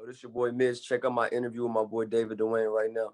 This your boy Mitch. Check out my interview with my boy Duane right now.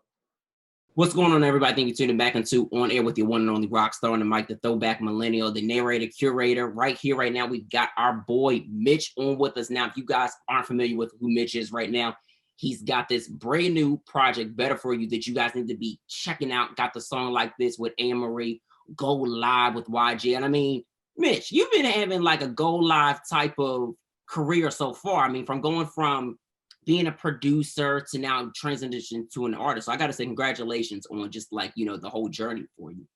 What's going on, everybody? Thank you for tuning back into On Air with your one and only rock star on the mic, the throwback millennial, the narrator, curator. Right here, right now, we've got our boy Mitch on with us now. If you guys aren't familiar with who Mitch is right now, he's got this brand new project, Better For You, that you guys need to be checking out. Got the song Like This with Anne Marie, Go Live with YG. And I mean, Mitch, you've been having like a go live type of career so far. I mean, going from being a producer to now transition to an artist. So I got to say congratulations on just like, the whole journey for you.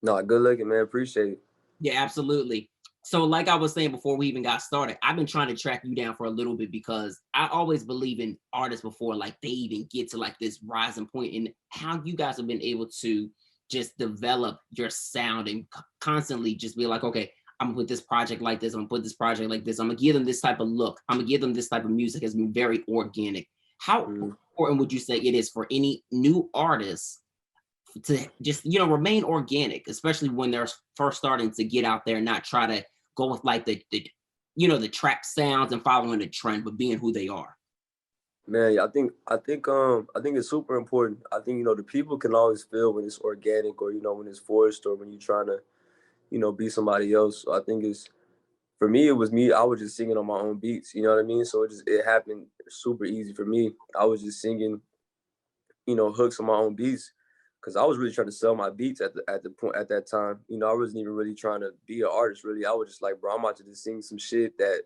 No, good looking, man. Appreciate it. Yeah, absolutely. So like I was saying before we even got started, I've been trying to track you down for a little bit because I always believe in artists before like they even get to like this rising point, and how you guys have been able to just develop your sound and constantly just be like, okay, I'm gonna put this project like this, I'm gonna put this project like this, I'm gonna give them this type of look, I'm gonna give them this type of music, has been very organic. How important would you say it is for any new artist to just, remain organic, especially when they're first starting to get out there and not try to go with like the track sounds and following the trend, but being who they are? Man, I think it's super important. I think, the people can always feel when it's organic or, when it's forced or when you're trying to, be somebody else. So I think for me, it was me. I was just singing on my own beats, you know what I mean? So it happened super easy for me. I was just singing, hooks on my own beats because I was really trying to sell my beats at the point at that time. I wasn't even really trying to be an artist, really. I was just like, bro, I'm about to just sing some shit that,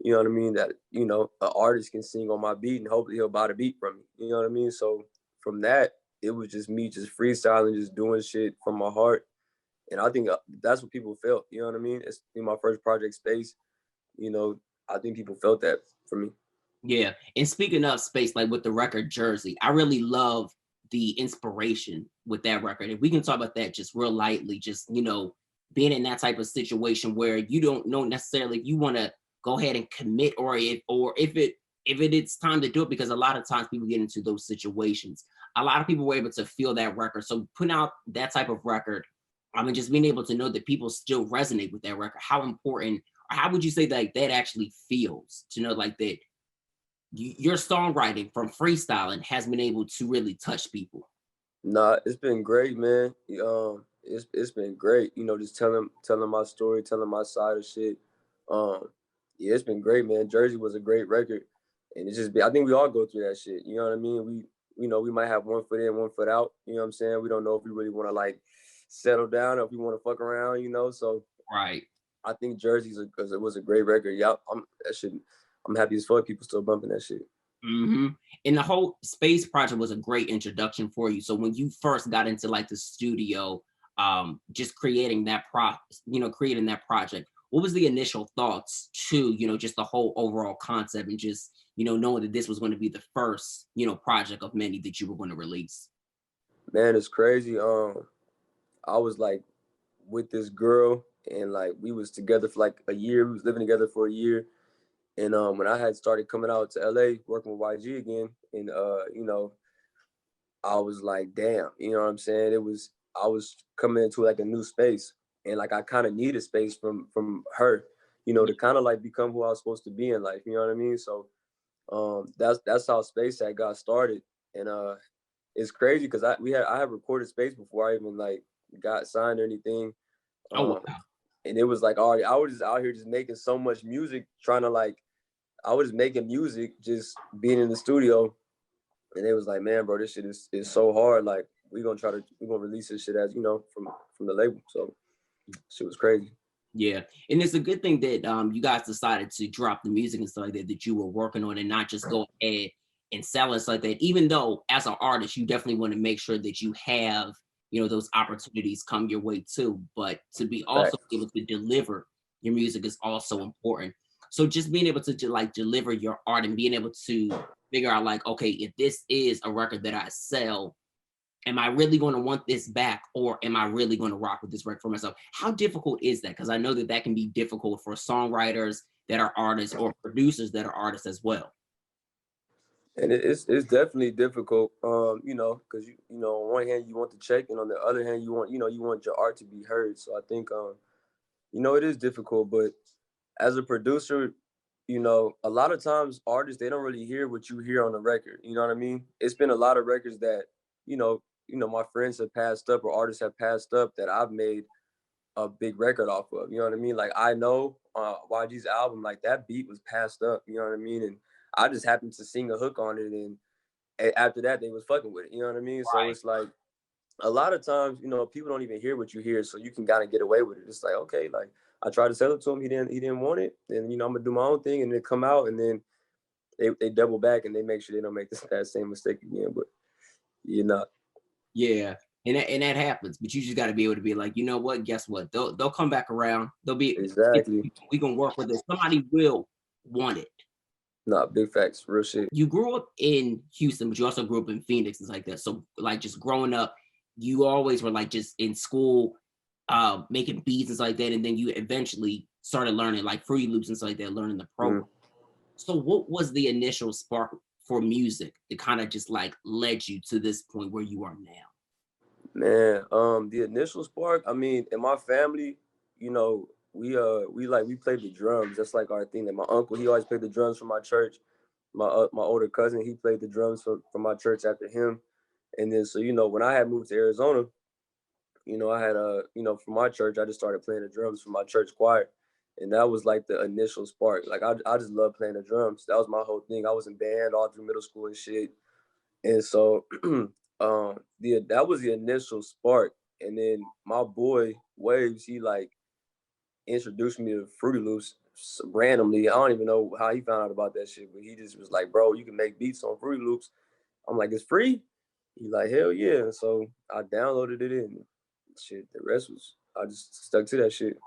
you know what I mean, that, an artist can sing on my beat and hopefully he'll buy the beat from me. You know what I mean? So from that, it was just me just freestyling, just doing shit from my heart. And I think that's what people felt, you know what I mean? It's in my first project, Space, I think people felt that for me. Yeah. And speaking of Space, like with the record Jersey, I really love the inspiration with that record. If we can talk about that just real lightly, just, being in that type of situation where you don't know necessarily if you want to go ahead and commit if it's time to do it, because a lot of times people get into those situations. A lot of people were able to feel that record. So putting out that type of record, I mean, just being able to know that people still resonate with that record, how important, or how would you say that actually feels to know like that your songwriting from freestyling has been able to really touch people? Nah, it's been great, man. It's been great. Just telling my story, telling my side of shit. Yeah, it's been great, man. Jersey was a great record, and I think we all go through that shit. You know what I mean? We might have one foot in, one foot out. You know what I'm saying? We don't know if we really want to like settle down or if we want to fuck around. So Right. I think Jersey was a great record. Yeah, I'm happy as fuck people still bumping that shit. Mm-hmm. And the whole Space project was a great introduction for you. So when you first got into like the studio, just creating that project, what was the initial thoughts to, just the whole overall concept and just, knowing that this was going to be the first, project of many that you were going to release? Man, it's crazy. I was like with this girl and like we was together for like a year. We was living together for a year. And when I had started coming out to LA working with YG again, and I was like, damn, you know what I'm saying? I was coming into like a new space, and like I kind of needed space from her, to kind of like become who I was supposed to be in life. You know what I mean? So that's how Space had got started, and it's crazy because I have recorded Space before I even like got signed or anything. Oh, wow. And it was like, I was just out here just making so much music, trying to like, I was making music, just being in the studio. And it was like, man, bro, this shit is so hard. Like, we're gonna release this shit as, from the label. So shit was crazy. Yeah. And it's a good thing that you guys decided to drop the music and stuff like that you were working on, and not just go ahead and sell it stuff like that. Even though as an artist, you definitely want to make sure that you have, those opportunities come your way too. But to be also able to deliver your music is also important. So just being able to like deliver your art and being able to figure out like, okay, if this is a record that I sell, am I really going to want this back, or am I really going to rock with this record for myself? How difficult is that? Because I know that can be difficult for songwriters that are artists or producers that are artists as well. And it's definitely difficult, because on one hand you want the check, and on the other hand you want your art to be heard. So I think it is difficult, but as a producer, you know, a lot of times artists, they don't really hear what you hear on the record. You know what I mean? It's been a lot of records that, you know, my friends have passed up or artists have passed up that I've made a big record off of. You know what I mean? Like I know YG's album, like that beat was passed up. You know what I mean? And I just happened to sing a hook on it, and after that they was fucking with it. You know what I mean? So Right. it's like a lot of times, you know, people don't even hear what you hear, so you can kind of get away with it. It's like, okay, like I tried to sell it to him, he didn't want it, and you know, I'm gonna do my own thing, and then come out, and then they double back and they make sure they don't make that same mistake again. But you're not. Yeah. And that happens, but you just got to be able to be like, you know what? Guess what? They'll come back around. They'll be Exactly. we gonna work with it. Somebody will want it. Not big facts, real shit. You grew up in Houston, but you also grew up in Phoenix and like that. So like just growing up, you always were like just in school, making beats and stuff like that, and then you eventually started learning like Fruity Loops and stuff like that, learning the program. Mhm. So what was the initial spark for music that kind of just like led you to this point where you are now? Man, the initial spark, I mean, in my family, you know, we played the drums. That's like our thing. Like my uncle, he always played the drums for my church. My older cousin, he played the drums for my church after him. And then so, you know, when I had moved to Arizona, you know, I had you know, for my church, I just started playing the drums for my church choir. And that was like the initial spark. Like I just love playing the drums. That was my whole thing. I was in band all through middle school and shit. And so that was the initial spark. And then my boy Waves, he like introduced me to Fruity Loops randomly. I don't even know how he found out about that shit, but he just was like, bro, you can make beats on Fruity Loops. I'm like, it's free? He like, hell yeah. And so I downloaded it and shit, the rest was I just stuck to that shit.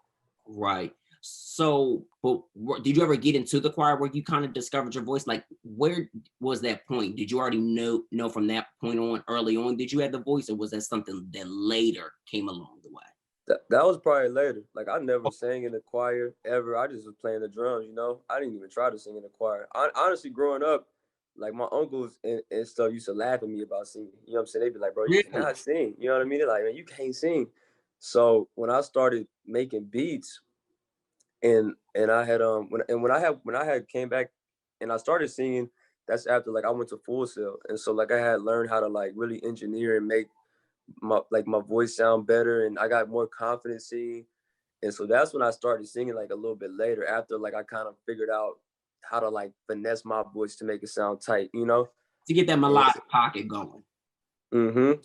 Right. So, but did you ever get into the choir where you kind of discovered your voice? Like, where was that point? Did you already know from that point on, early on, did you have the voice, or was that something that later came along the way? That was probably later. Like I never sang in the choir ever. I just was playing the drums, you know. I didn't even try to sing in the choir. Honestly, growing up, like my uncles and stuff used to laugh at me about singing. You know what I'm saying? They'd be like, "Bro, you Really? cannot sing." You know what I mean? They're like, "Man, you can't sing." So when I started making beats, and I had when I had came back and I started singing, that's after like I went to Full Sail, and so like I had learned how to like really engineer and make my voice sound better, and I got more confidence singing. And so that's when I started singing like a little bit later after like I kind of figured out how to like finesse my voice to make it sound tight, you know? To get that And melodic pocket going.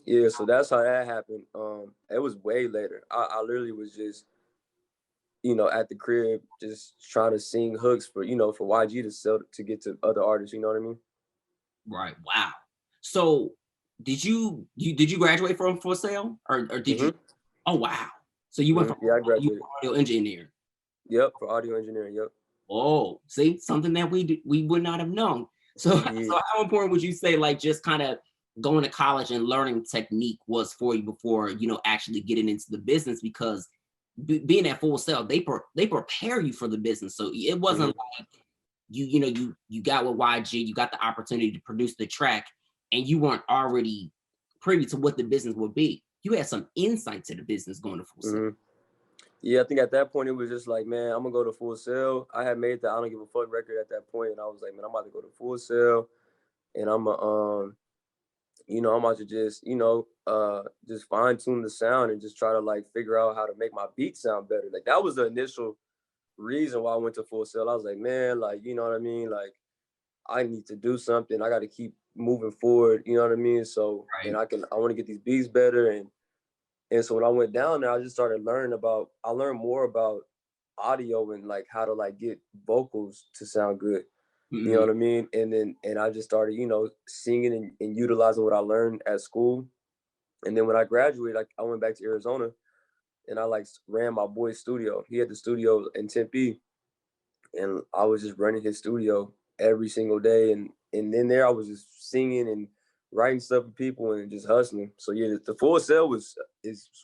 yeah, so that's how that happened. It was way later. I literally was just, you know, at the crib just trying to sing hooks for, you know, for YG to sell to get to other artists, you know what I mean? Right. Wow. So, did you graduate from For Sale, or did you? Mm-hmm. Oh wow. So you went from Yeah, I you graduated. were audio engineer. Yep, for audio engineering. Yep. Oh, see, something that we would not have known. So, Yeah. so how important would you say, like, just kind of going to college and learning technique was for you before actually getting into the business? Because being at Full Sail, they prepare you for the business. So it wasn't Mm-hmm. like you got with YG, you got the opportunity to produce the track, and you weren't already privy to what the business would be. You had some insight to the business going to Full Sail. Mm-hmm. Yeah, I think at that point it was just like, man, I'm gonna go to Full Sail. I had made the I don't give a fuck record at that point, and I was like, man, I'm about to go to Full Sail, and I'm about to just, just fine tune the sound and just try to like figure out how to make my beat sound better. Like that was the initial reason why I went to Full Sail. I was like, man, like you know what I mean, like I need to do something. I got to keep moving forward. You know what I mean? So, and Right. I want to get these beats better, and so when I went down there, I just started learning about. I learned more about audio and like how to like get vocals to sound good. You know Mhm. what I mean? And I just started, singing and utilizing what I learned at school. And then when I graduated, I went back to Arizona and I like ran my boy's studio. He had the studio in Tempe, and I was just running his studio every single day. And then there I was just singing and writing stuff for people and just hustling. So yeah, the Full Sail was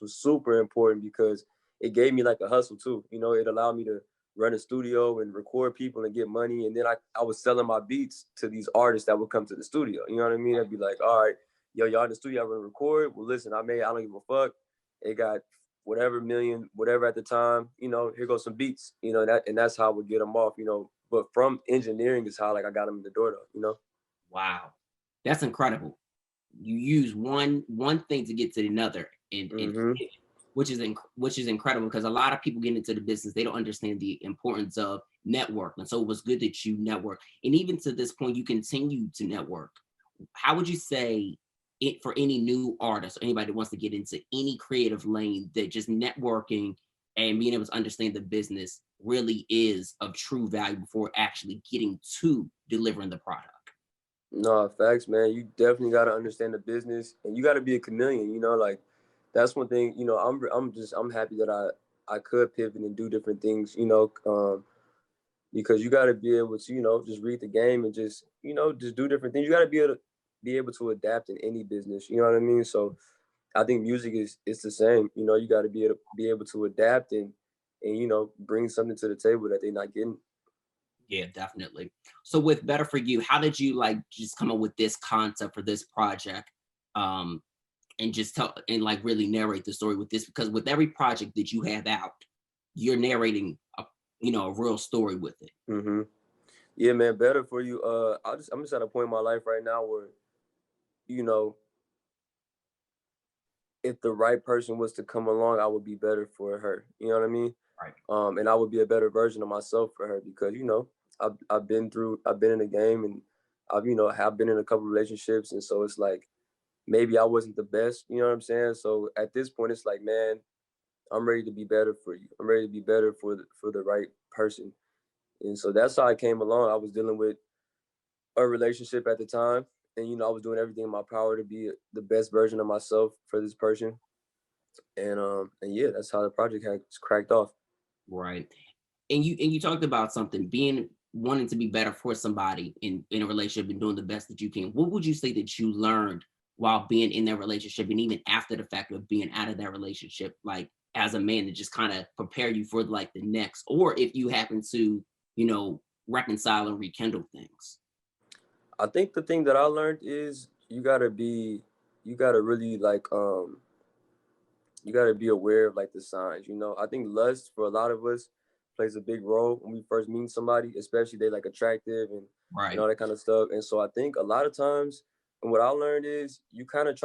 super important because it gave me like a hustle too. You know, it allowed me to run a studio and record people and get money. And then I was selling my beats to these artists that would come to the studio. You know what I mean? I'd be like, all right, yo, y'all in the studio, I want to record. Well, listen, I don't give a fuck. It got whatever million, whatever at the time, here goes some beats, and that's how we get them off, but from engineering is how like I got them in the door though, you know? Wow, that's incredible. You use one thing to get to another, and Mm-hmm. which is incredible because a lot of people get into the business, they don't understand the importance of network. And so it was good that you network, and even to this point, you continue to network. How would you say it for any new artist or anybody that wants to get into any creative lane, that just networking and being able to understand the business really is of true value before actually getting to delivering the product? No, facts, man. You definitely got to understand the business, and you got to be a chameleon. You know, like that's one thing. You know, I'm happy that I could pivot and do different things. You know, because you got to be able to, you know, just read the game and just, you know, just do different things. You got to be able to adapt in any business. You know what I mean? So I think music is it's the same. You know, you got to be able to adapt and you know bring something to the table that they're not getting. Yeah, definitely. So with Better For You, how did you like just come up with this concept for this project? Um, and just tell and like really narrate the story with this, because with every project that you have out, you're narrating a, a real story with it. Hmm. Yeah, man. Better for you. I'm just at a point in my life right now where you know if the right person was to come along, I would be better for her. You know what I mean? Right. And I would be a better version of myself for her because you know I've been in the game and I've you know have been in a couple relationships and so it's like maybe I wasn't the best. You know what I'm saying? So at this point, it's like man, I'm ready to be better for you. I'm ready to be better for the right person. And so that's how I came along. I was dealing with a relationship at the time, and you know I was doing everything in my power to be the best version of myself for this person and yeah, that's how the project has cracked off. Right. And you talked about something being wanting to be better for somebody in a relationship and doing the best that you can. What would you say that you learned while being in that relationship and even after the fact of being out of that relationship, like as a man, to just kind of prepare you for like the next, or if you happen to, reconcile and rekindle things? I think the thing that I learned is you gotta really like you got to be aware of like the signs. You know, I think lust for a lot of us plays a big role when we first meet somebody, especially they like attractive and Right. all that kind of stuff. And so I think a lot of times, and what I learned is you kind of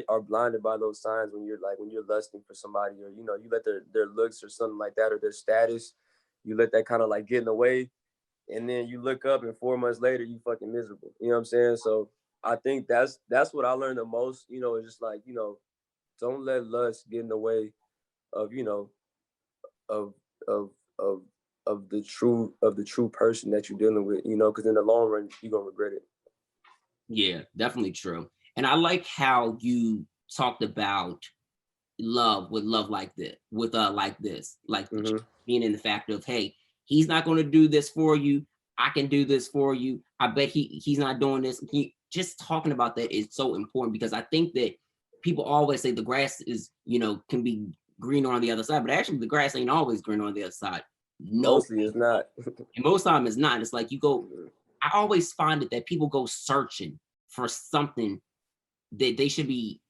are blinded by those signs when you're lusting for somebody or you know you let their looks or something like that or their status, you let that kind of like get in the way, and then you look up and 4 months later you fucking miserable. You know what I'm saying? So I think that's what I learned the most. You know, is just like you know don't let lust get in the way of you know of of of of the true person that you're dealing with, you know, because in the long run you're gonna regret it. Yeah, definitely true. And I like how you talked about love with love like this, with like this, like Hmm. being in the fact of, hey, he's not going to do this for you. I can do this for you. I bet he's not doing this. Just talking about that is so important because I think that people always say the grass is, can be greener on the other side, but actually the grass ain't always greener on the other side. No, Mostly it's not. and most time it's not. It's like you go. Mhm. I always find it that people go searching for something that they should be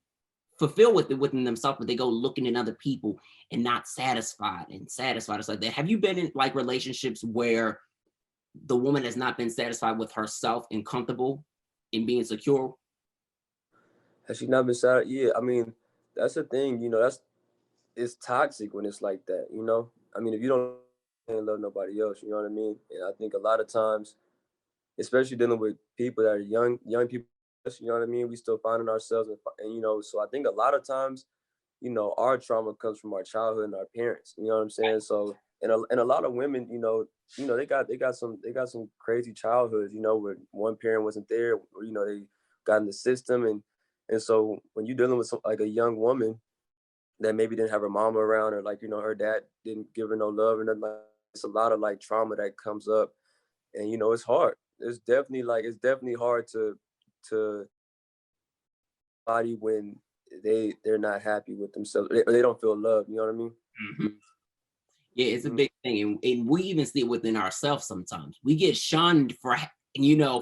fulfilled with it within themselves, but they go looking in other people and not satisfied and satisfied. It's like that. Have you been in like relationships where the woman has not been satisfied with herself and comfortable in being secure? Has she not been sad? Yeah, I mean that's the thing, you know, that's it's toxic when it's like that, you know. I mean if you don't love nobody else, you know what I mean. And I think a lot of times especially dealing with people that are young people, you know what I mean, we still finding ourselves and you know so I think a lot of times you know, our trauma comes from our childhood and our parents. You know what I'm saying? So, and a lot of women, you know, they got some crazy childhoods. You know, where one parent wasn't there, or you know, they got in the system, and so when you're dealing with like a young woman that maybe didn't have her mama around, or like you know, her dad didn't give her no love, and it's a lot of like trauma that comes up, and you know, it's hard. It's definitely hard to body when they're not happy with themselves or they don't feel love, you know what I mean? Mhm. Yeah, it's a Hmm. big thing, and we even see it within ourselves sometimes. We get shunned for,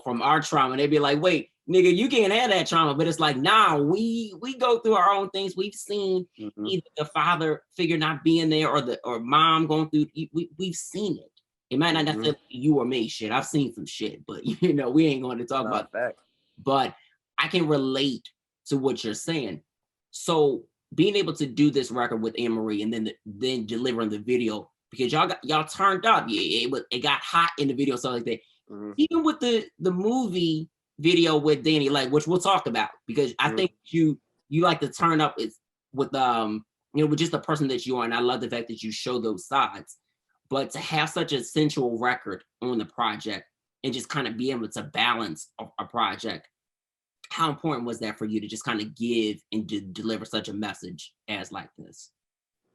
from our trauma. They'd be like, "Wait, nigga, you can't have that trauma." But it's like, nah, we go through our own things. We've seen Hmm. either the father figure not being there or the or mom going through. We've seen it, It might not necessarily be you or me. Shit, I've seen some shit, but you know, we ain't going to talk Nah, about. fact. But I can relate to what you're saying. So being able to do this record with Anne Marie and then delivering the video because y'all turned up. Yeah, it got hot in the video, stuff like that. Even with the movie video with Danny, like which we'll talk about because I think you like to turn up with with just the person that you are, and I love the fact that you show those sides. But to have such a sensual record on the project and just kind of be able to balance a project, how important was that for you to just kind of give and deliver such a message as like this?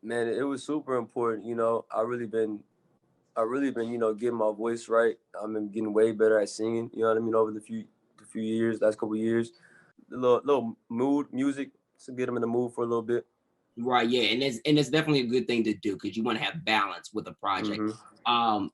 Man, it was super important. I really been, getting my voice right. I've been getting way better at singing. You know what I mean? Over the few years, last couple of years, the little mood music to get them in the mood for a little bit. Right, yeah, and it's definitely a good thing to do because you want to have balance with a project. Um,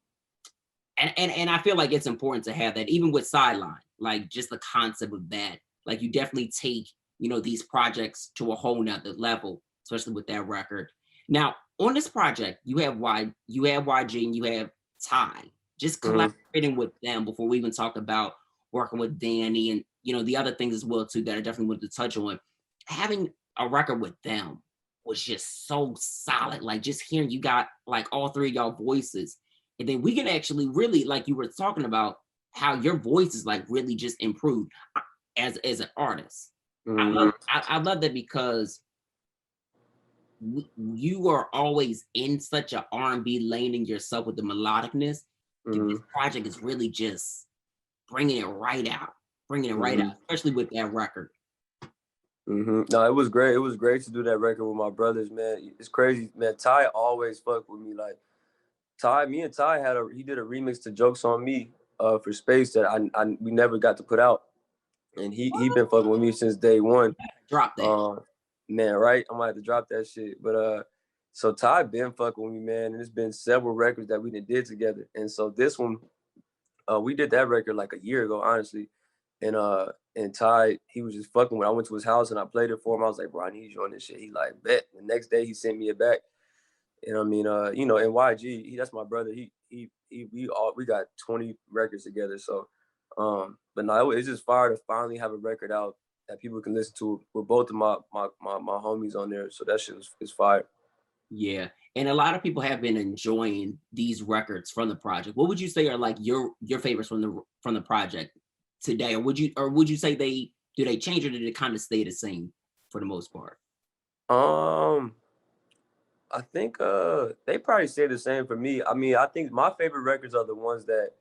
and I feel like it's important to have that, even with Sideline, like just the concept of that. Like you definitely take these projects to a whole nother level, especially with that record. Now on this project, you have YG, and you have Ty. Just collaborating with them before we even talk about working with Danny and the other things as well too that I definitely wanted to touch on. Having a record with them was just so solid. Like just hearing you got like all three of y'all voices, and then we can actually really, like you were talking about, how your voice is like really just improved as an artist. I love that because you are always in such an R&B lane in yourself with the melodicness. This project is really just bringing it right out, especially with that record. No, it was great. It was great to do that record with my brothers, man. It's crazy, man. Ty always fucked with me. Like me and Ty he did a remix to "Jokes on Me" for Space that we never got to put out, and he been fucking with me since day one. Drop that, man. Right? I might have to drop that shit, but so Ty been fucking with me, man, and it's been several records that we did together, and so this one, we did that record like a year ago, honestly. And Ty, he was just fucking with. I went to his house and I played it for him. I was like, bro, I need you on this shit. He like, bet. The next day he sent me it back. And I mean, and YG, that's my brother. We got 20 records together. So, but no, it's just fire to finally have a record out that people can listen to with both of my homies on there. So that shit is fire. Yeah, and a lot of people have been enjoying these records from the project. What would you say are like your favorites from the project today, or would you say they change, or did it kind of stay the same for the most part? I think they probably say the same for me. I mean, I think my favorite records are the ones that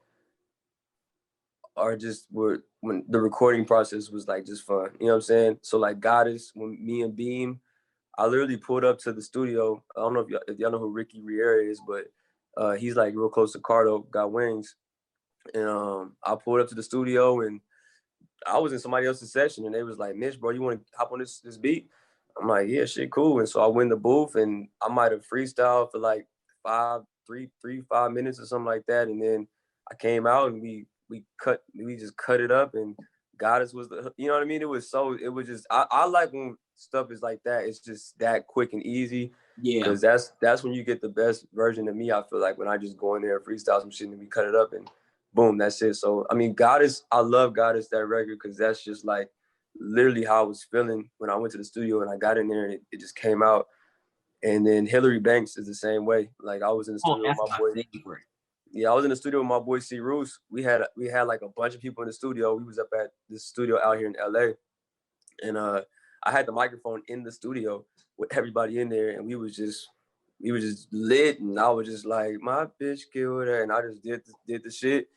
are just when the recording process was like just fun. You know what I'm saying? So like Goddess, when me and Beam, I literally pulled up to the studio. I don't know if y'all know who Ricky Riera is, but he's like real close to Cardo, got wings. And I pulled up to the studio and I was in somebody else's session and they was like, Mitch, bro, you want to hop on this beat? I'm like, yeah, shit, cool. And so I went in the booth and I might have freestyled for like 5 minutes or something like that. And then I came out and we just cut it up and Goddess was you know what I mean? It was just, I like when stuff is like that. It's just that quick and easy. Yeah. Cause that's when you get the best version of me. I feel like when I just go in there and freestyle some shit and we cut it up and boom, that's it. So, I mean, Goddess, I love Goddess, that record, because that's just like literally how I was feeling when I went to the studio and I got in there and it just came out. And then Hillary Banks is the same way. Like I was in the studio with my boy. Favorite. Yeah, I was in the studio with my boy C. Roos. We had like a bunch of people in the studio. We was up at this studio out here in LA. And I had the microphone in the studio with everybody in there and we was just lit and I was just like, my bitch killed her, and I just did the shit.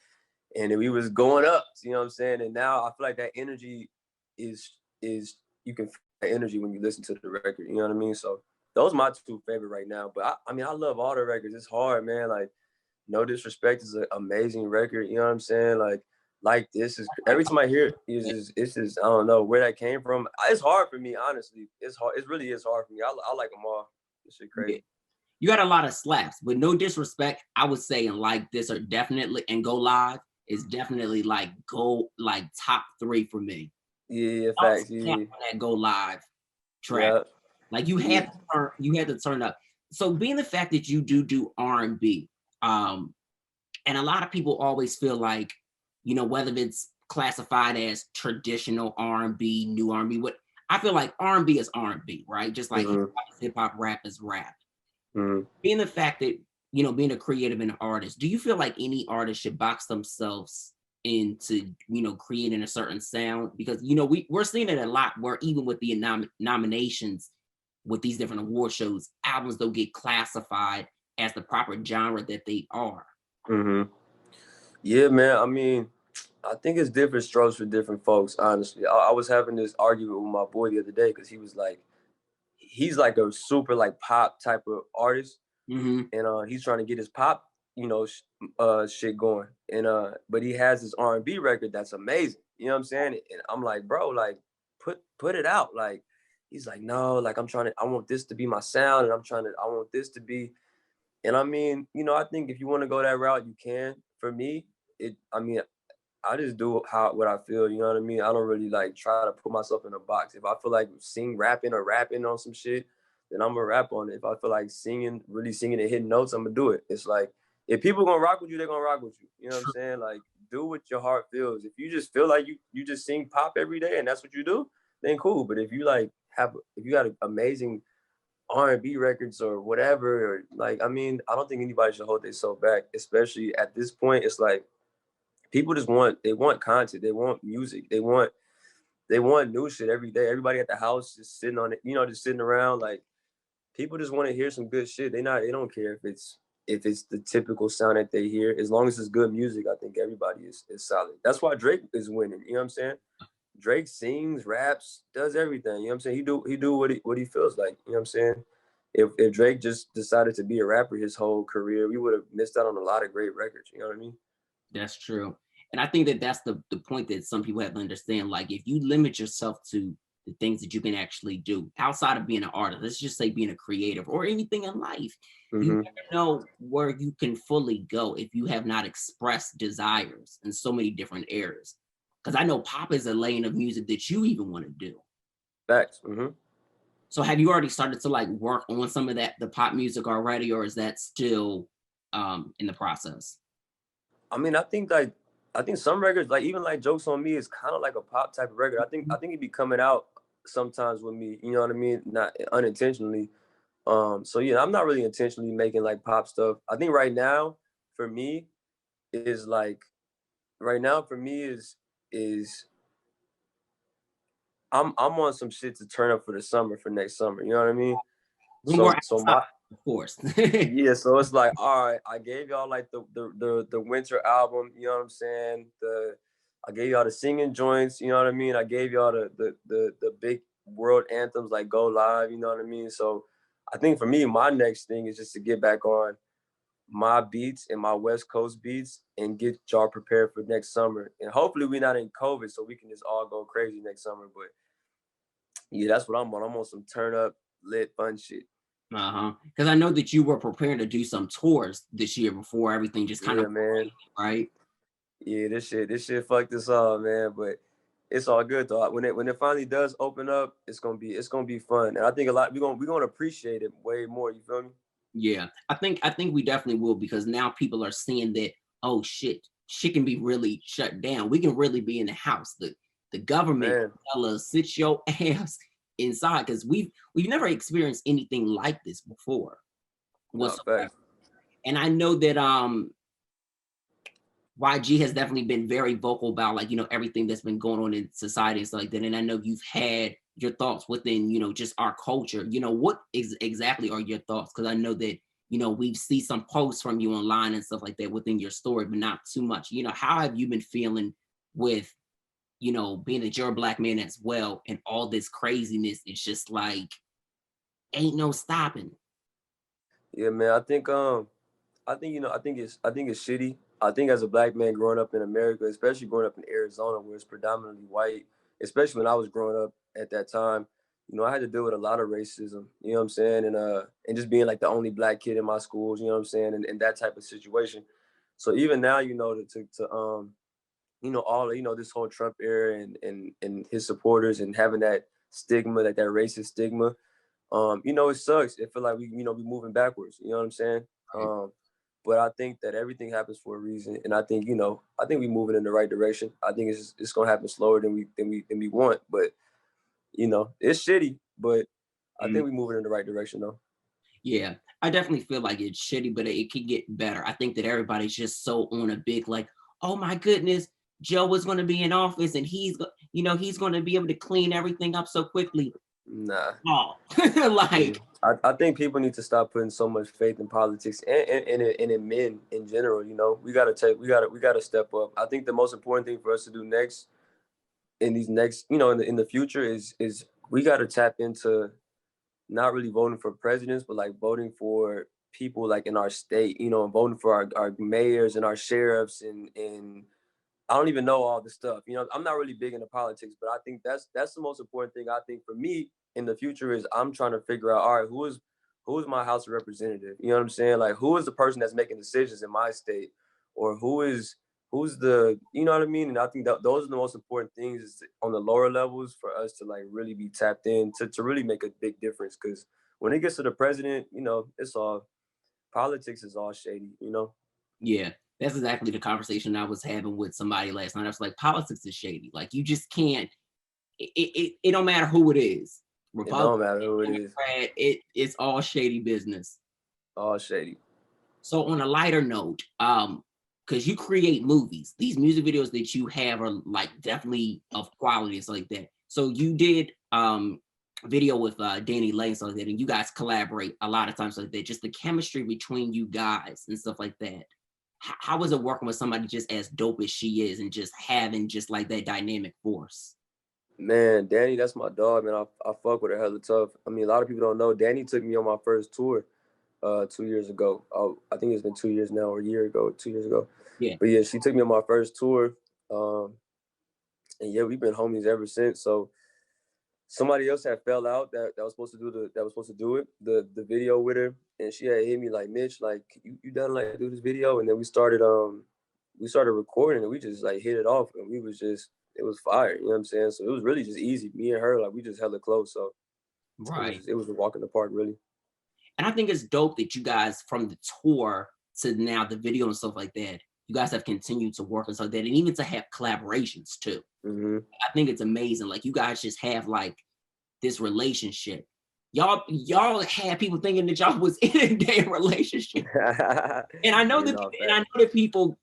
And then we was going up, you know what I'm saying? And now I feel like that energy is you can feel that energy when you listen to the record, you know what I mean? So those are my two favorite right now. But I mean, I love all the records. It's hard, man. Like, No Disrespect is an amazing record, you know what I'm saying? Like this is every time I hear it, it's just I don't know where that came from. It's hard for me, honestly. It's hard. It really is hard for me. I like them all. This shit crazy. Yeah. You got a lot of slaps, but No Disrespect, I would say, and Like This are definitely, and Go Live is definitely like top 3 for me. Yeah, facts. Yeah. That Go Live track, Yeah. like you had to turn up. So being the fact that you do R&B, And a lot of people always feel like, whether it's classified as traditional R&B, new R&B, what I feel like R&B is R&B, right? Just like hip Mm-hmm. hop is hip hop, rap is rap. Mm-hmm. Being the fact that, being a creative and an artist, do you feel like any artist should box themselves into, creating a certain sound? Because, we're seeing it a lot where even with the nominations with these different award shows, albums don't get classified as the proper genre that they are. Mm-hmm. Yeah, man. I mean, I think it's different strokes for different folks. Honestly, I was having this argument with my boy the other day because he was like, he's like a super like pop type of artist, Hmm. and he's trying to get his pop, shit going, and but he has this R&B record that's amazing. You know what I'm saying? And I'm like, bro, like put it out. Like he's like, no, like I want this to be my sound, and I want this to be. And I mean, I think if you want to go that route, you can. For me, I mean, I just do what I feel. You know what I mean? I don't really like try to put myself in a box. If I feel like rapping or rapping on some shit, then I'm gonna rap on it. If I feel like really singing and hitting notes, I'm gonna do it. It's like if people gonna rock with you, they're gonna rock with you. You know what I'm True. saying? Like do what your heart feels. If you just feel like you just sing pop every day and that's what you do, then cool. But if you like if you got amazing R&B records or whatever, or like I mean, I don't think anybody should hold themselves back, especially at this point. It's like people just want content, they want music, they want new shit every day. Everybody at the house just sitting on it, just sitting around. Like people just want to hear some good shit. They don't care if it's the typical sound that they hear. As long as it's good music, I think everybody is solid. That's why Drake is winning. You know what I'm saying? Drake sings, raps, does everything. You know what I'm saying? He do what he feels like. You know what I'm saying? If Drake just decided to be a rapper his whole career, we would have missed out on a lot of great records. You know what I mean? That's true. And I think that that's the point that some people have to understand. Like, if you limit yourself to the things that you can actually do outside of being an artist, let's just say being a creative or anything in life, you Mm-hmm. never know where you can fully go if you have not expressed desires in so many different areas. Because I know pop is a lane of music that you even want to do. Facts. Mm-hmm. So have you already started to like work on some of that, the pop music already, or is that still in the process? I mean, I think some records, like even like Jokes on Me, is kind of like a pop type of record. I think it be coming out sometimes with me. You know what I mean? Not unintentionally. So yeah, I'm not really intentionally making like pop stuff. I think for me is like right now for me is I'm on some shit to turn up for the summer for next summer. You know what I mean? When we're So outside, my of course. Yeah, so it's like, all right, I gave y'all like the winter album, you know what I'm saying? I gave y'all the singing joints, you know what I mean? I gave y'all the big world anthems like Go Live, you know what I mean? So I think for me, my next thing is just to get back on my beats and my West Coast beats and get y'all prepared for next summer. And hopefully we're not in COVID so we can just all go crazy next summer. But yeah, that's what I'm on. I'm on some turn up, lit, fun shit. Uh-huh. Because I know that you were preparing to do some tours this year before everything just kind of Yeah, man. right. Yeah, this shit fucked us all, man. But it's all good though. When it finally does open up, it's gonna be fun. And I think a lot we're gonna appreciate it way more. You feel me? Yeah. I think we definitely will because now people are seeing that, oh shit can be really shut down. We can really be in the house. The government Man, tell us sit your ass inside because we've never experienced anything like this before no whatsoever. facts. And I know that YG has definitely been very vocal about like, everything that's been going on in society and stuff like that. And I know you've had your thoughts within, just our culture. What exactly are your thoughts? Because I know that, we see some posts from you online and stuff like that within your story, but not too much. How have you been feeling with, being that you're a black man as well and all this craziness? It's just like, ain't no stopping. Yeah, man. I think it's shitty. I think as a black man growing up in America, especially growing up in Arizona where it's predominantly white, especially when I was growing up at that time, I had to deal with a lot of racism, you know what I'm saying? And just being like the only black kid in my schools, you know what I'm saying, and that type of situation. So even now, all this whole Trump era and his supporters and having that stigma, like that racist stigma, it sucks. It feel like we moving backwards. You know what I'm saying? Right. Um, but I think that everything happens for a reason, and I think I think we moving in the right direction. I think it's gonna happen slower than we want, but it's shitty, but I Mm, think we moving in the right direction though. yeah, I definitely feel like it's shitty, but it can get better. I think that everybody's just so on a big like, oh my goodness, Joe is going to be in office and he's going to be able to clean everything up so quickly. Nah. Oh, like I think people need to stop putting so much faith in politics and in men in general. We gotta step up. I think the most important thing for us to do next in these next in the future is we gotta tap into not really voting for presidents, but like voting for people like in our state, and voting for our mayors and our sheriffs and I don't even know all the stuff. I'm not really big into politics, but I think that's the most important thing. I think for me in the future is I'm trying to figure out, all right, who is my House of Representative? You know what I'm saying? Like who is the person that's making decisions in my state, or who's the what I mean? And I think that those are the most important things is on the lower levels for us to like really be tapped in to really make a big difference. Because when it gets to the president, it's all politics is all shady. yeah, that's exactly the conversation I was having with somebody last night. I was like, politics is shady. Like you just can't. It don't matter who it is, It Republican, don't matter who it is, Democrat. It's all shady business. all shady. So on a lighter note, because you create movies, these music videos that you have are like definitely of quality and stuff like that. So you did video with Danny Lane and stuff like that, and you guys collaborate a lot of times like that. Just the chemistry between you guys and stuff like that. How is it working with somebody just as dope as she is and just having just like that dynamic force? Man, Danny, that's my dog, man. I fuck with her hella tough. I mean, a lot of people don't know. Danny took me on my first tour 2 years ago. I think it's been 2 years now, or a year ago, 2 years ago. Yeah, But yeah, she took me on my first tour. Um, and yeah, we've been homies ever since. So somebody else had fell out that was supposed to do it, the video with her, and she had hit me like, Mitch, like you done like do this video, and then we started recording and we just like hit it off, and it was fire, you know what I'm saying? So it was really just easy. Me and her, like we just hella close, so it right. was it was a walk in the park, really. And I think it's dope that you guys from the tour to now the video and stuff like that, you guys have continued to work and stuff like that, and even to have collaborations too. Hmm. I think it's amazing. Like you guys just have like this relationship. Y'all had people thinking that y'all was in a damn relationship. And I know You that know, and I fact. know that people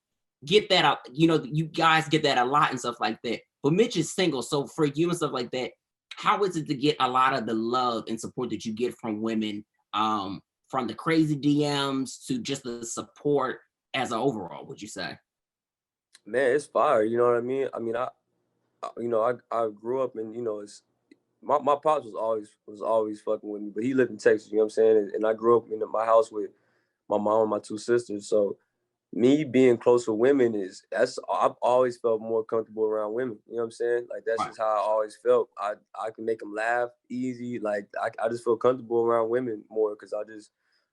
get that out, you guys get that a lot and stuff like that. But Mitch is single, so for you and stuff like that, how is it to get a lot of the love and support that you get from women, from the crazy DMs to just the support as an overall, would you say? Man, it's fire, you know what I mean? I mean, I grew up and it's my pops was always fucking with me, but he lived in Texas, you know what I'm saying? And I grew up in my house with my mom and my two sisters. So me being close with women I've always felt more comfortable around women. You know what I'm saying? Like that's Right. just how I always felt. I can make them laugh easy. Like I just feel comfortable around women more because I just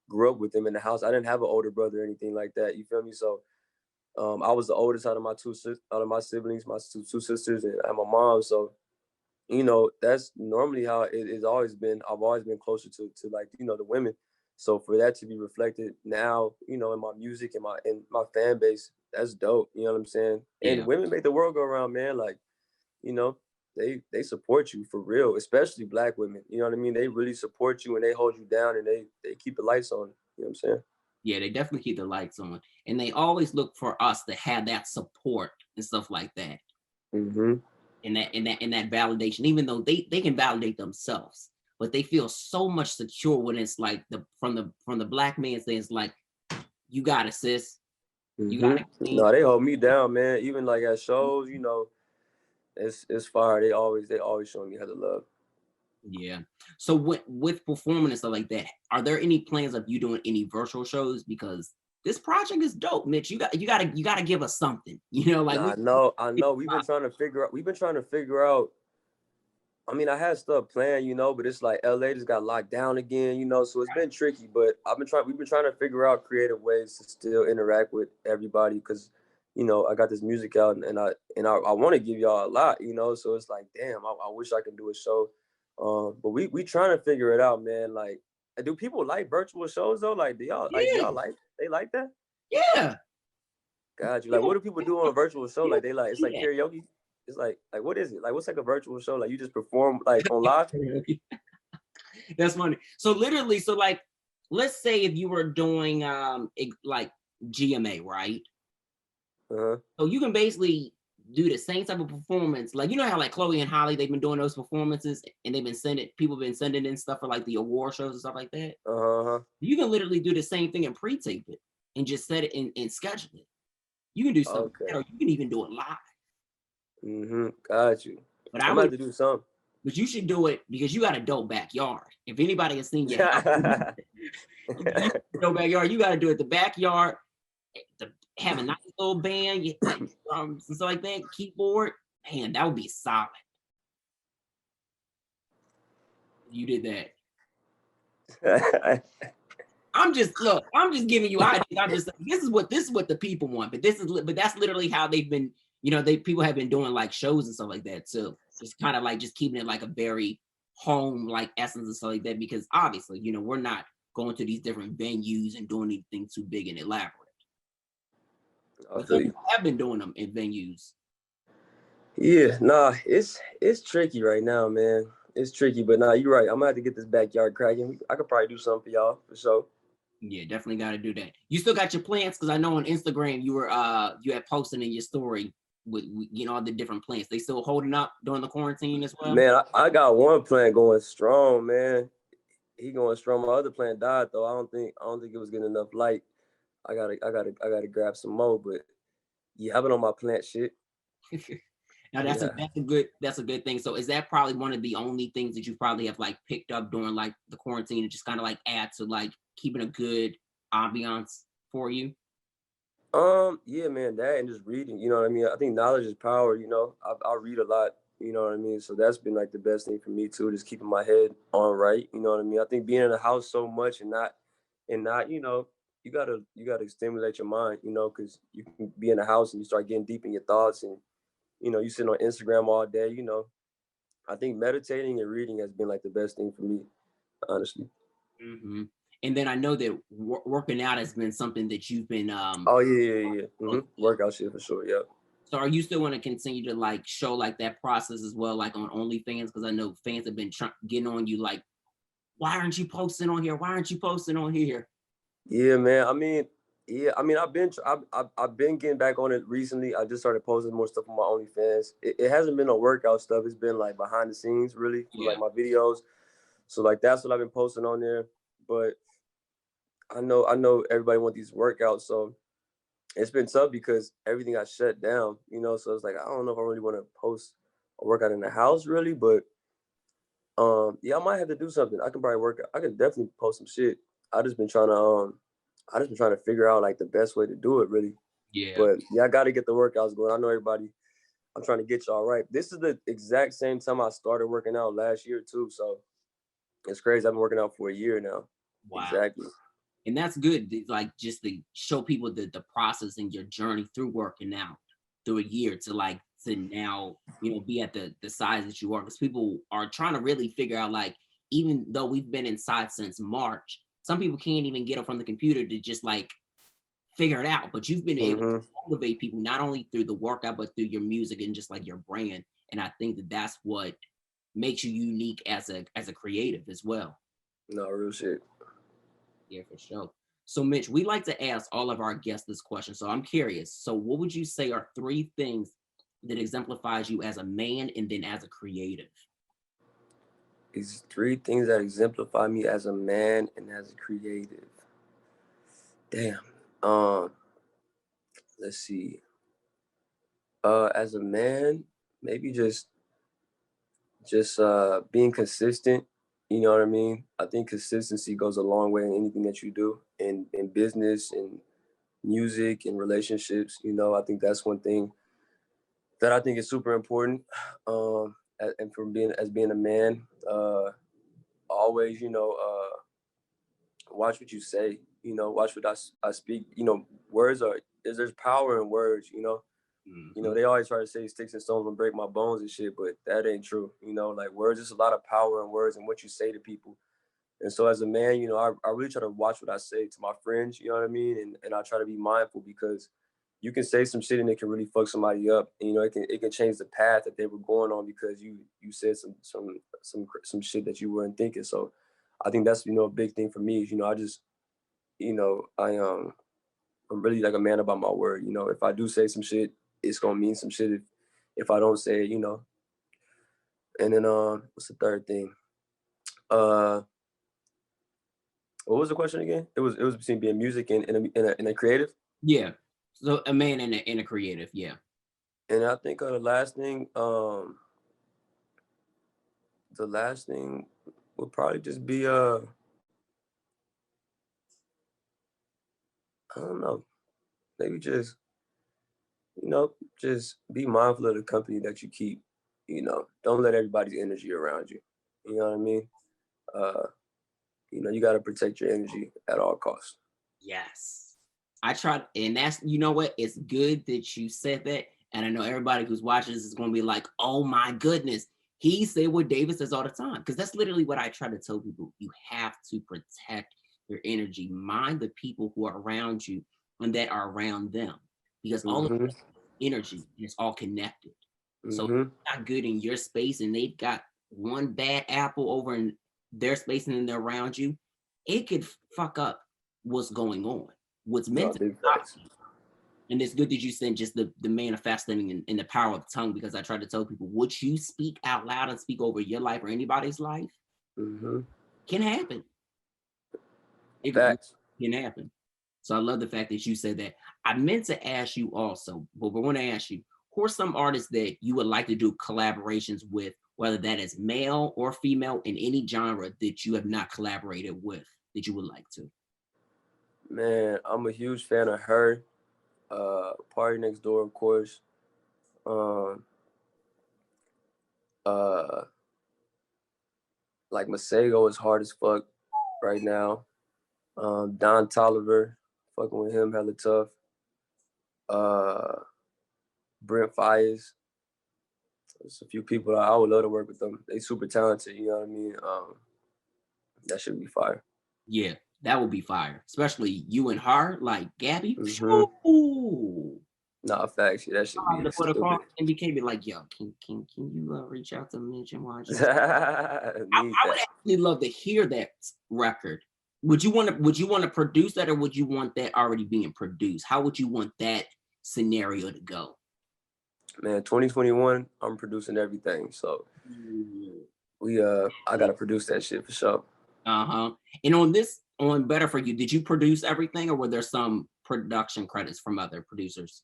grew up with them in the house. I didn't have an older brother or anything like that. You feel me? So I was the oldest out of my siblings, my two sisters, and my mom. So that's normally how it's always been. I've always been closer to like the women. So for that to be reflected now, in my music and my fan base, that's dope. You know what I'm saying? And Yeah. women make the world go around, man. Like you know, they support you for real, especially black women. You know what I mean? They really support you and they hold you down and they keep the lights on. You know what I'm saying? Yeah, they definitely keep the lights on. And they always look for us to have that support and stuff like that. Hmm. And that validation, even though they can validate themselves, but they feel so much secure when it's like the black man says like, you got it, sis. You got Hmm. it, queen. No, they hold me down, man. Even like at shows, it's fire. They always showing me how to love. Yeah. So with performing and stuff like that, are there any plans of you doing any virtual shows? Because this project is dope, Mitch. You gotta give us something. Like Nah, we I know. We've been trying to figure out. I mean, I had stuff planned, but it's like LA just got locked down again. So it's been tricky. But we've been trying to figure out creative ways to still interact with everybody because, I got this music out and I want to give y'all a lot. So it's like, damn, I wish I could do a show. But we trying to figure it out, man. Like, do people like virtual shows though? Like, do y'all yeah. like they like that? Yeah. Got you. Like, what do people do on a virtual show? Like, they like, it's like Yeah. karaoke. It's like what is it? Like, what's like a virtual show? Like, you just perform like on live? That's funny. So literally, so like, let's say if you were doing like GMA, right? Uh-huh. So you can basically do the same type of performance. Like, you know how like Chloe and Holly, they've been doing those performances and they've been sending people been sending in stuff for like the award shows and stuff like that. Uh-huh. You can literally do the same thing and pre-tape it and just set it and schedule it. You can do stuff like Okay. that, or you can even do it live. Mm-hmm. Got you. But I'm I gonna have would, to do something. but you should do it because you got a dope backyard. If anybody has seen your house, you dope backyard, you got to do it the backyard. Have a nice little band, you like drums and stuff like that, keyboard. Man, that would be solid. You did that. I'm just giving you ideas. I'm just this is what the people want, but that's literally how they've been. You know, people have been doing like shows and stuff like that. So just kind of like just keeping it like a very home like essence and stuff like that. Because obviously, you know, we're not going to these different venues and doing anything too big and elaborate. I But feel some you. people have been doing them in venues. Yeah, nah, it's tricky right now, man. It's tricky, but nah, you're right. I'm gonna have to get this backyard cracking. I could probably do something for y'all for sure. Yeah, definitely got to do that. You still got your plants because I know on Instagram you had posted in your story with you know all the different plants. They still holding up during the quarantine as well. Man, I got one plant going strong, man. He going strong. My other plant died though. I don't think it was getting enough light. I gotta grab some more. But yeah, I've been on my plant shit. Now Yeah. that's a good thing. So is that probably one of the only things that you probably have like picked up during like the quarantine and just kind of like add to like keeping a good ambiance for you? Yeah, man, that and just reading, you know what I mean? I think knowledge is power, I read a lot, you know what I mean? So that's been like the best thing for me too, just keeping my head on right, you know what I mean? I think being in the house so much and not, you gotta stimulate your mind, because you can be in the house and you start getting deep in your thoughts and you sit on Instagram all day, I think meditating and reading has been like the best thing for me, honestly. Hmm. And then I know that working out has been something that you've been Oh yeah. Workout shit for sure, yeah. So are you still want to continue to like show like that process as well, like on OnlyFans? Because I know fans have been getting on you like, why aren't you posting on here? Why aren't you posting on here? Yeah, man. I've been getting back on it recently. I just started posting more stuff on my OnlyFans. It hasn't been no workout stuff. It's been like behind the scenes, really, for Yeah. like my videos. So like that's what I've been posting on there. But I know everybody want these workouts, so it's been tough because everything got shut down. So it's like I don't know if I really want to post a workout in the house, really. But yeah, I might have to do something. I can probably work. I can definitely post some shit. I just been trying to I just been trying to figure out like the best way to do it, really. Yeah. But yeah, I got to get the workouts going. I know everybody. I'm trying to get y'all right. This is the exact same time I started working out last year too. So it's crazy. I've been working out for a year now. Wow. Exactly. And that's good. Like just to show people the process and your journey through working out through a year to like to now, you know, be at the size that you are. Because people are trying to really figure out like, even though we've been inside since March, some people can't even get up from the computer to just like figure it out. But you've been able to Mm-hmm. motivate people not only through the workout, but through your music and just like your brand. And I think that that's what makes you unique as a creative as well. No real shit. Yeah, for sure. So, Mitch, we like to ask all of our guests this question. So, I'm curious. So, what would you say are three things that exemplifies you as a man and then as a creative? These three things that exemplify me as a man and as a creative. Damn. Um. Let's see. As a man, maybe just being consistent. You know what I mean? I think consistency goes a long way in anything that you do in business and music and relationships. I think that's one thing that I think is super important. And from being a man, always watch what you say. Watch what I speak. Words are there's power in words. Mhm. They always try to say sticks and stones will break my bones and shit, but that ain't true. Like words, there's a lot of power in words and what you say to people. And so as a man, you know, I really try to watch what I say to my friends, you know what I mean? And I try to be mindful because you can say some shit and it can really fuck somebody up. And, you know, it can change the path that they were going on because you said some shit that you weren't thinking. So I think that's, you know, a big thing for me is, you know, I just, you know, I'm really like a man about my word. You know, if I do say some shit, it's gonna mean some shit if I don't say it, you know. And then what's the third thing? Uh what was the question again? It was between being music and a creative. Yeah. So a man and a creative, yeah. And I think the last thing would probably just be I don't know, maybe just, you know, just be mindful of the company that you keep. You know, don't let everybody's energy around you. You know what I mean? Uh, you know, you got to protect your energy at all costs. Yes. I tried, and that's, you know what? It's good that you said that. And I know everybody who's watching this is going to be like, oh my goodness. He said what David says all the time. Because that's literally what I try to tell people. You have to protect your energy. Mind the people who are around you and that are around them. Because all of Mm-hmm. energy and it's all connected. So if Mm-hmm. it's not good in your space and they've got one bad apple over in their space and then they're around you, it could fuck up what's going on, what's meant No, to big stop facts. you. And it's good that you said just the manifesting and the power of the tongue, because I try to tell people what you speak out loud and speak over your life or anybody's life Mm-hmm. can happen. It Facts. can happen. So I love the fact that you said that. I meant to ask you also, but we want to ask you, who are some artists that you would like to do collaborations with, whether that is male or female in any genre that you have not collaborated with that you would like to? Man, I'm a huge fan of her. Party Next Door, of course. Um, uh, like Masego is hard as fuck right now. Don Tolliver, fucking with him, hella tough. Uh, Brent Fires. There's a few people that I would love to work with them. They super talented, you know what I mean? That should be fire. Yeah, that would be fire. Especially you and her, like Gabby. Mm-hmm. Shoo! Nah, facts. Yeah, that should I'm be to put a call stupid. and became like, yo, can you reach out to Mitch and watch this? Need I would that. actually love to hear that record. Would you want to produce that or would you want that already being produced? How would you want that scenario to go? Man, 2021, I'm producing everything. So I gotta produce that shit for sure. Uh-huh. And on Better For You, did you produce everything or were there some production credits from other producers?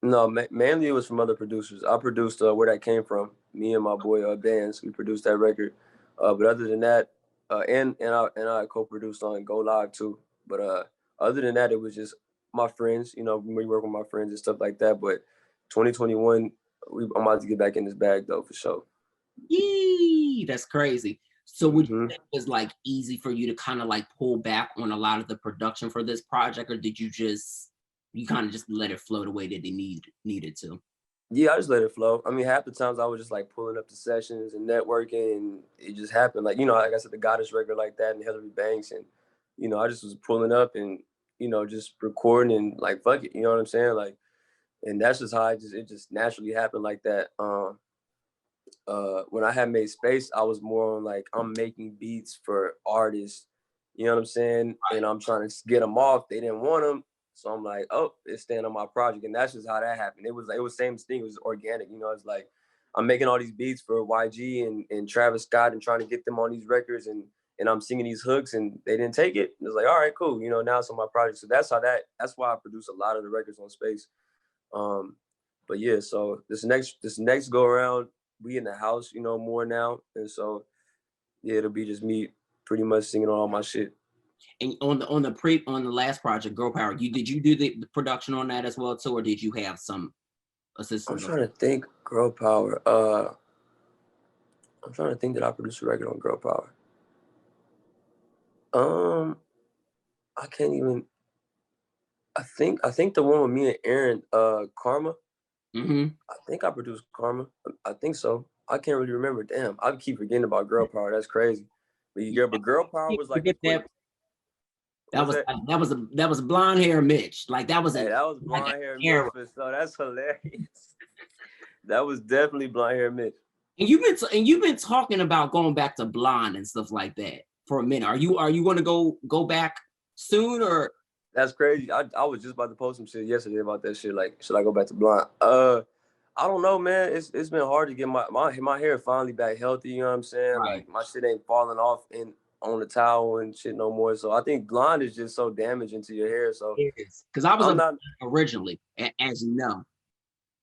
No, mainly it was from other producers. I produced Where That Came From. Me and my boy Bands, we produced that record. But other than that, and I co-produced on Go Live too. But other than that, it was just my friends. You know, we work with my friends and stuff like that. But 2021, I'm about to get back in this bag though for sure. Yee, that's crazy. So would you Hmm. say it was like easy for you to kind of like pull back on a lot of the production for this project, or did you kind of just let it flow the way that they needed to? Yeah, I just let it flow. I mean, half the times I was just like pulling up the sessions and networking, and it just happened. Like, you know, like I said, the Goddess record like that and Hillary Banks, and you know, I just was pulling up and you know just recording and like fuck it, you know what I'm saying? Like, and that's just how it just naturally happened like that. When I had made Space, I was more on like I'm making beats for artists, you know what I'm saying? And I'm trying to get them off. They didn't want them, so I'm like, oh, it's staying on my project, and that's just how that happened. It was same thing. It was organic, you know. It's like I'm making all these beats for YG and Travis Scott and trying to get them on these records, and I'm singing these hooks, and they didn't take it. It's like, all right, cool, you know. Now it's on my project, so that's why I produce a lot of the records on Space. Um, but yeah, so this next go around, we in the house, you know, more now, and so yeah, it'll be just me pretty much singing all my shit. And on the last project, Girl Power, did you do the production on that as well too, or did you have some I'm assistance? trying to think, Girl Power. I'm trying to think that I produced a record on Girl Power. Um, I can't even. I think the one with me and Aaron, Karma. Mm-hmm. I think I produced Karma. I think so. I can't really remember. Damn, I keep forgetting about Girl Power. That's crazy. But girl power was like a Get quick. that. What's that? That was blonde hair Mitch. Like that was Hey, a that was like a blonde hair Mitch era. for sure. That's hilarious. That was definitely blonde hair Mitch. And you've been talking about going back to blonde and stuff like that for a minute. Are you going to go back soon or? That's crazy. I was just about to post some shit yesterday about that shit. Like, should I go back to blonde? I don't know, man. It's been hard to get my hair finally back healthy. You know what I'm saying? Right. Like my shit ain't falling off in on the towel and shit no more. So I think blonde is just so damaging to your hair. So It is. Because I was I'm a not. originally, as you know.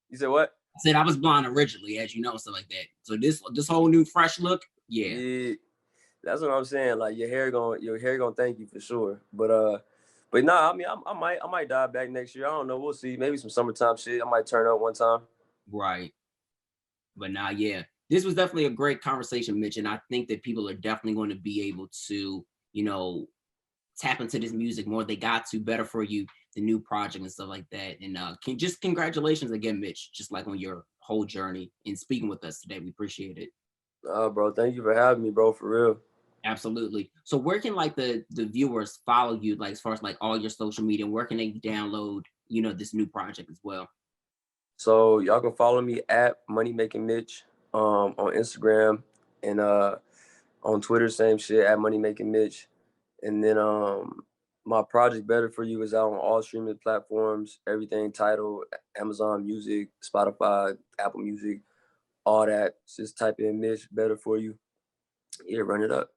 You said what? I said I was blonde originally, as you know, stuff like that. So this whole new fresh look, yeah. Yeah, that's what I'm saying. Like your hair gonna thank you for sure. But nah, I mean I might dive back next year. I don't know. We'll see. Maybe some summertime shit. I might turn up one time. Right. But now, yeah, this was definitely a great conversation, Mitch. And I think that people are definitely going to be able to, you know, tap into this music more. They got to Better For You, the new project and stuff like that. And just congratulations again, Mitch, just like on your whole journey and speaking with us today. We appreciate it. Bro, thank you for having me, bro. For real. Absolutely. So where can like the viewers follow you, like as far as like all your social media, where can they download, this new project as well? So y'all can follow me at Money Making Mitch on Instagram and on Twitter, same shit at Money Making Mitch. And then my project Better For You is out on all streaming platforms, everything titled Amazon Music, Spotify, Apple Music, all that. Just type in Mitch Better For You. Yeah, run it up.